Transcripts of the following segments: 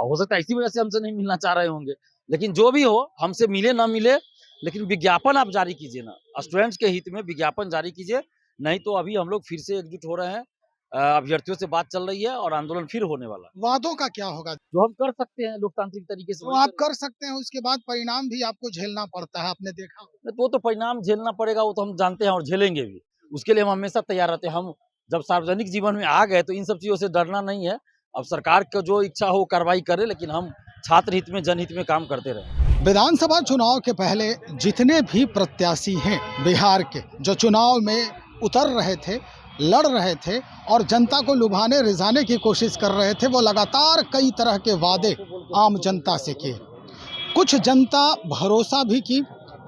हो सकता है इसी वजह से हमसे नहीं मिलना चाह रहे होंगे। लेकिन जो भी हो, हमसे मिले ना मिले, लेकिन विज्ञापन आप जारी कीजिए ना। स्टूडेंट्स के हित में विज्ञापन जारी कीजिए, नहीं तो अभी हम लोग फिर से एकजुट हो रहे हैं। अभ्यर्थियों से बात चल रही है और आंदोलन फिर होने वाला है। वादों का क्या होगा? जो हम कर सकते हैं लोकतांत्रिक तरीके से तो वही आप करेंगे। कर सकते हैं, उसके बाद परिणाम भी आपको झेलना पड़ता है, आपने देखा होगा। तो वो तो परिणाम झेलना पड़ेगा, वो तो हम जानते हैं और झेलेंगे भी। उसके लिए हम हमेशा तैयार रहते हैं। हम जब सार्वजनिक जीवन में आ गए तो इन सब चीज़ों से डरना नहीं है। अब सरकार का जो इच्छा हो कार्रवाई करे, लेकिन हम छात्र हित में, जनहित में काम करते रहें। विधानसभा चुनाव के पहले जितने भी प्रत्याशी हैं बिहार के, जो चुनाव में उतर रहे थे, लड़ रहे थे और जनता को लुभाने रिझाने की कोशिश कर रहे थे, वो लगातार कई तरह के वादे आम जनता से किए। कुछ जनता भरोसा भी की,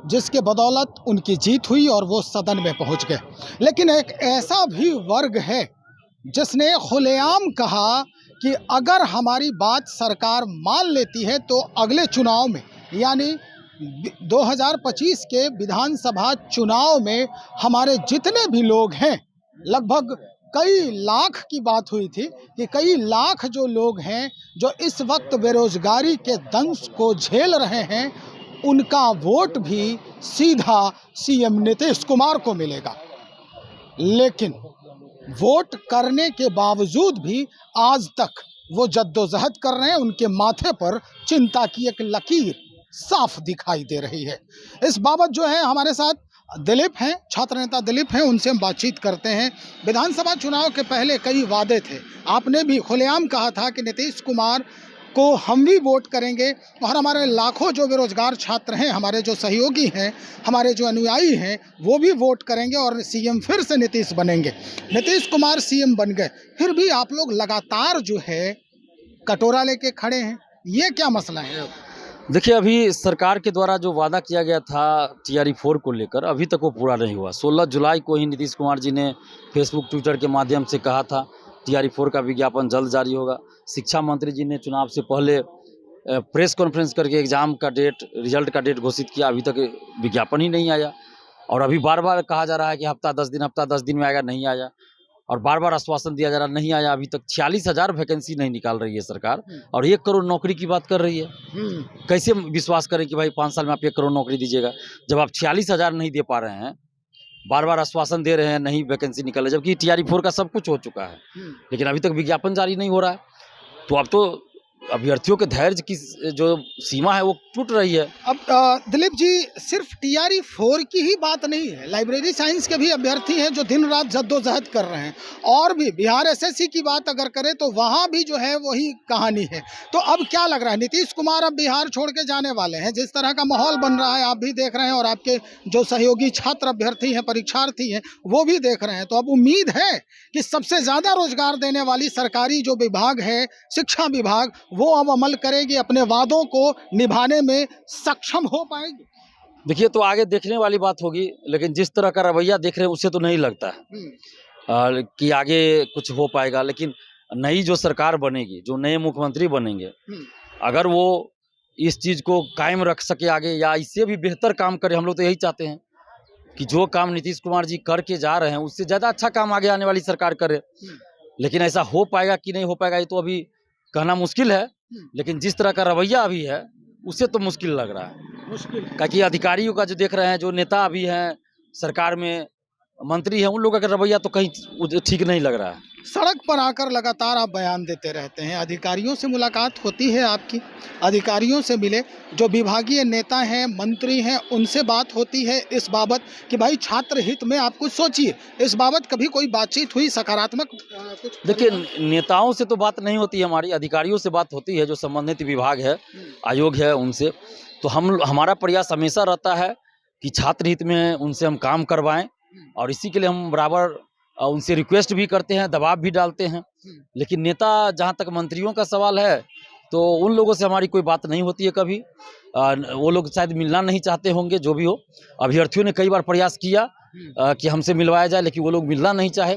जिसके बदौलत उनकी जीत हुई और वो सदन में पहुंच गए। लेकिन एक ऐसा भी वर्ग है जिसने खुलेआम कहा कि अगर हमारी बात सरकार मान लेती है तो अगले चुनाव में, यानी 2025 के विधानसभा चुनाव में हमारे जितने भी लोग हैं, लगभग कई लाख की बात हुई थी कि कई लाख जो लोग हैं जो इस वक्त बेरोजगारी के दंश को झेल रहे हैं, उनका वोट भी सीधा सीएम नीतीश कुमार को मिलेगा। लेकिन वोट करने के बावजूद भी आज तक वो जद्दोजहद कर रहे हैं। उनके माथे पर चिंता की एक लकीर साफ दिखाई दे रही है। इस बाबत जो है हमारे साथ दिलीप हैं, छात्र नेता दिलीप हैं, उनसे हम बातचीत करते हैं। विधानसभा चुनाव के पहले कई वादे थे, आपने भी खुलेआम कहा था कि नीतीश कुमार को हम भी वोट करेंगे और हमारे लाखों जो बेरोजगार छात्र हैं, हमारे जो सहयोगी हैं, हमारे जो अनुयायी हैं, वो भी वोट करेंगे और सीएम फिर से नीतीश बनेंगे। नीतीश कुमार सीएम बन गए, फिर भी आप लोग लगातार जो है कटोरा लेके खड़े हैं, ये क्या मसला है? देखिए, अभी सरकार के द्वारा जो वादा किया गया था टीआरई 4 को लेकर, अभी तक वो पूरा नहीं हुआ। 16 जुलाई को ही नीतीश कुमार जी ने फेसबुक, ट्विटर के माध्यम से कहा था टीआरई 4 का विज्ञापन जल्द जारी होगा। शिक्षा मंत्री जी ने चुनाव से पहले प्रेस कॉन्फ्रेंस करके एग्ज़ाम का डेट, रिजल्ट का डेट घोषित किया, अभी तक विज्ञापन ही नहीं आया। और अभी बार-बार कहा जा रहा है कि हफ्ता 10 दिन में आएगा, नहीं आया। और बार-बार आश्वासन दिया जा रहा, नहीं आया। अभी तक 46,000 वैकेंसी नहीं निकाल रही है सरकार और 1 करोड़ नौकरी की बात कर रही है। कैसे विश्वास करें कि भाई 5 साल में आप 1 करोड़ नौकरी दीजिएगा, जब आप 46,000 नहीं दे पा रहे हैं, बार-बार आश्वासन दे रहे हैं, नहीं वैकेंसी निकल रही, जबकि टीआरई 4 का सब कुछ हो चुका है, लेकिन अभी तक विज्ञापन जारी नहीं हो रहा है। तो अब तो अभ्यर्थियों के धैर्य की जो सीमा है वो टूट रही है। अब दिलीप जी, सिर्फ टीआरई 4 की ही बात नहीं है, लाइब्रेरी साइंस के भी अभ्यर्थी हैं जो दिन रात जद्दोजहद कर रहे हैं, और भी बिहार एसएससी की बात अगर करें तो वहाँ भी जो है वही कहानी है। तो अब क्या लग रहा है, नीतीश कुमार अब बिहार छोड़ के जाने वाले हैं? जिस तरह का माहौल बन रहा है आप भी देख रहे हैं और आपके जो सहयोगी छात्र अभ्यर्थी हैं, परीक्षार्थी हैं, वो भी देख रहे हैं। तो अब उम्मीद है कि सबसे ज़्यादा रोजगार देने वाली सरकारी जो विभाग है, शिक्षा विभाग, वो अब अमल करेगी, अपने वादों को निभाने में सक्षम हो पाएगी? देखिए, तो आगे देखने वाली बात होगी, लेकिन जिस तरह का रवैया देख रहे हैं उससे तो नहीं लगता है कि आगे कुछ हो पाएगा। लेकिन नई जो सरकार बनेगी, जो नए मुख्यमंत्री बनेंगे, अगर वो इस चीज़ को कायम रख सके आगे या इससे भी बेहतर काम करे, हम लोग तो यही चाहते हैं कि जो काम नीतीश कुमार जी करके जा रहे हैं उससे ज़्यादा अच्छा काम आगे आने वाली सरकार करे। लेकिन ऐसा हो पाएगा कि नहीं हो पाएगा ये तो अभी कहना मुश्किल है, लेकिन जिस तरह का रवैया अभी है उससे तो मुश्किल लग रहा है। मुश्किल क्योंकि अधिकारियों का जो देख रहे हैं, जो नेता अभी हैं सरकार में, मंत्री हैं, उन लोगों का रवैया तो कहीं ठीक नहीं लग रहा है। सड़क पर आकर लगातार आप बयान देते रहते हैं, अधिकारियों से मुलाकात होती है आपकी? अधिकारियों से मिले, जो विभागीय नेता हैं, मंत्री हैं, उनसे बात होती है इस बाबत कि भाई छात्र हित में आप कुछ सोचिए? इस बाबत कभी कोई बातचीत हुई सकारात्मक कुछ? देखिए, नेताओं से तो बात नहीं होती है हमारी, अधिकारियों से बात होती है, जो संबंधित विभाग है, आयोग है, उनसे। तो हमारा प्रयास हमेशा रहता है कि छात्र हित में उनसे हम काम करवाएं, और इसी के लिए हम बराबर उनसे रिक्वेस्ट भी करते हैं, दबाव भी डालते हैं। लेकिन नेता, जहाँ तक मंत्रियों का सवाल है, तो उन लोगों से हमारी कोई बात नहीं होती है कभी। वो लोग शायद मिलना नहीं चाहते होंगे, जो भी हो। अभ्यर्थियों ने कई बार प्रयास किया कि हमसे मिलवाया जाए, लेकिन वो लोग मिलना नहीं चाहे।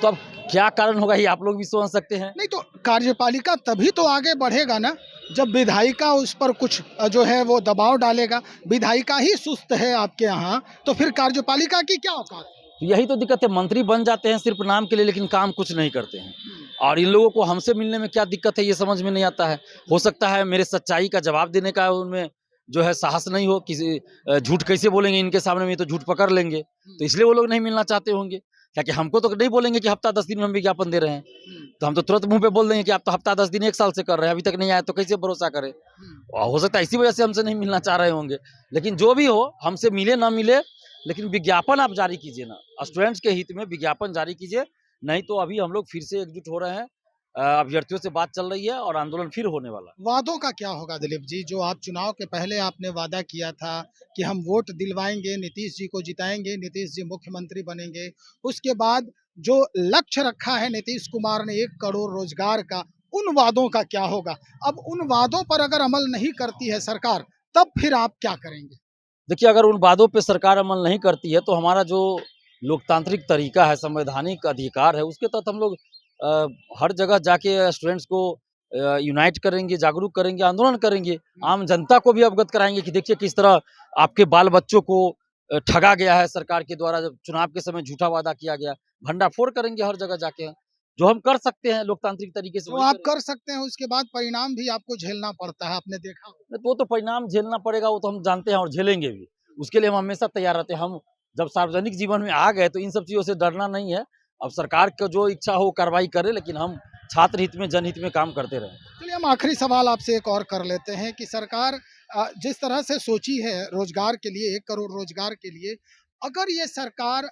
तो अब क्या कारण होगा ये आप लोग भी समझ सकते हैं। नहीं तो कार्यपालिका तभी तो आगे बढ़ेगा ना, जब विधायिका उस पर कुछ जो है वो दबाव डालेगा। विधायिका ही सुस्त है आपके यहाँ, तो फिर कार्यपालिका की क्या औकात? तो यही तो दिक्कत है, मंत्री बन जाते हैं सिर्फ नाम के लिए, लेकिन काम कुछ नहीं करते हैं। और इन लोगों को हमसे मिलने में क्या दिक्कत है, ये समझ में नहीं आता है। हो सकता है मेरे सच्चाई का जवाब देने का उनमें जो है साहस नहीं हो, किसी झूठ कैसे बोलेंगे इनके सामने में, तो झूठ पकड़ लेंगे, तो इसलिए वो लोग नहीं मिलना चाहते होंगे। क्या कि हमको तो नहीं बोलेंगे कि हफ्ता 10 दिन में हम विज्ञापन दे रहे हैं, तो हम तो तुरंत मुंह पे बोल देंगे कि आप तो हफ्ता 10 दिन 1 साल से कर रहे हैं, अभी तक नहीं आया, तो कैसे भरोसा करें। और हो सकता है इसी वजह से हमसे नहीं मिलना चाह रहे होंगे। लेकिन जो भी हो, हमसे मिले ना मिले, लेकिन विज्ञापन आप जारी कीजिए ना, स्टूडेंट्स के हित में विज्ञापन जारी कीजिए। नहीं तो अभी हम लोग फिर से एकजुट हो रहे हैं, अभ्यर्थियों से बात चल रही है और आंदोलन फिर होने वाला है। वादों का क्या होगा दिलीप जी, जो आप चुनाव के पहले आपने वादा किया था कि हम वोट दिलवाएंगे, नीतीश जी को जिताएंगे, नीतीश जी मुख्यमंत्री बनेंगे, उसके बाद जो लक्ष्य रखा है नीतीश कुमार ने 1 करोड़ रोजगार का, उन वादों का क्या होगा? अब उन वादों पर अगर अमल नहीं करती है सरकार, तब फिर आप क्या करेंगे? देखिए, अगर उन वादों पे सरकार अमल नहीं करती है, तो हमारा जो लोकतांत्रिक तरीका है, संवैधानिक अधिकार है, उसके तहत हम लोग हर जगह जाके स्टूडेंट्स को यूनाइट करेंगे, जागरूक करेंगे, आंदोलन करेंगे। आम जनता को भी अवगत कराएँगे कि देखिए किस तरह आपके बाल-बच्चों को ठगा गया है सरकार के द्वारा, जब चुनाव के समय झूठा वादा किया गया। भंडाफोड़ करेंगे हर जगह जाके। जो हम कर सकते हैं लोकतांत्रिक तरीके से जो वही आप करेंगे। कर सकते हैं उसके बाद परिणाम भी आपको झेलना पड़ता है, आपने देखा होगा। वो तो परिणाम झेलना पड़ेगा, वो तो हम जानते हैं और झेलेंगे भी। उसके लिए हम हमेशा तैयार रहते हैं। हम जब सार्वजनिक जीवन में आ गए तो इन सब चीज़ों से डरना नहीं है। अब सरकार का जो इच्छा हो कार्रवाई करे, लेकिन हम छात्र हित में, जनहित में काम करते रहें। चलिए हम आखिरी सवाल आपसे एक और कर लेते हैं कि सरकार जिस तरह से सोची है रोजगार के लिए, 1 करोड़ रोजगार के लिए, अगर ये सरकार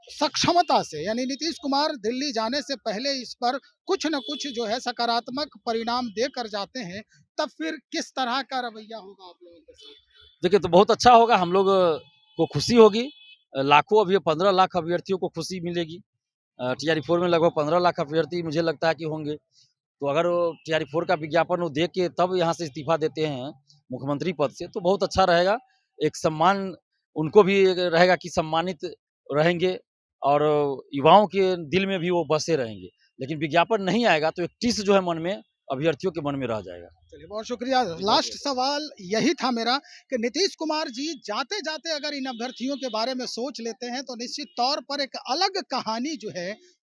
सक्षमता से, यानी नीतीश कुमार दिल्ली जाने से पहले इस पर कुछ न कुछ जो है सकारात्मक परिणाम देकर जाते हैं, तब फिर किस तरह का रवैया होगा आप लोगों के साथ? देखिए, तो बहुत अच्छा होगा, हम लोग को खुशी होगी। लाखों अभी 15 लाख अभ्यर्थियों को खुशी मिलेगी। टीआरई 4 में लगभग 15 लाख अभ्यर्थी मुझे लगता है कि होंगे। तो अगर वो टीआरई 4 का विज्ञापन वो देख के तब यहाँ से इस्तीफा देते हैं मुख्यमंत्री पद से, तो बहुत अच्छा रहेगा। एक सम्मान उनको भी रहेगा कि सम्मानित रहेंगे और युवाओं के दिल में भी वो बसे रहेंगे। लेकिन विज्ञापन नहीं आएगा तो एक टिस जो है मन में, अभ्यर्थियों के मन में रह जाएगा। चलिए बहुत शुक्रिया। लास्ट सवाल यही था मेरा कि नीतीश कुमार जी जाते-जाते अगर इन अभ्यर्थियों के बारे में सोच लेते हैं, तो निश्चित तौर पर एक अलग कहानी जो है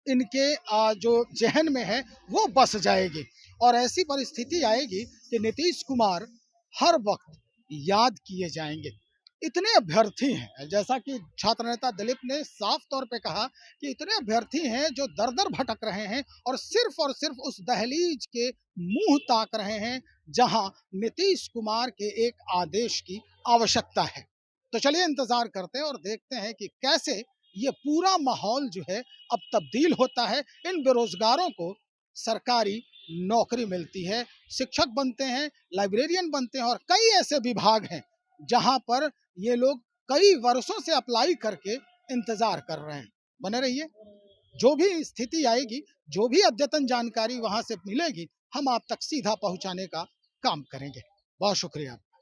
इनके जो ज़हन में है वो बस जाएगी और ऐसी परिस्थिति आएगी कि नीतीश कुमार हर वक़्त याद किए जाएँगे। इतने अभ्यर्थी हैं, जैसा कि छात्र नेता दिलीप ने साफ तौर पे कहा कि इतने अभ्यर्थी हैं जो दर-दर भटक रहे हैं और सिर्फ़ उस दहलीज के मुँह ताक रहे हैं, जहां नीतीश कुमार के एक आदेश की आवश्यकता है। तो चलिए इंतज़ार करते हैं और देखते हैं कि कैसे ये पूरा माहौल जो है अब तब्दील होता है। इन बेरोज़गारों को सरकारी नौकरी मिलती है, शिक्षक बनते हैं, लाइब्रेरियन बनते हैं और कई ऐसे विभाग हैं, जहां पर ये लोग कई वर्षों से अप्लाई करके इंतज़ार कर रहे हैं। बने रहिए, जो भी स्थिति आएगी, जो भी अद्यतन जानकारी वहाँ से मिलेगी, हम आप तक सीधा पहुँचाने का काम करेंगे। बहुत शुक्रिया।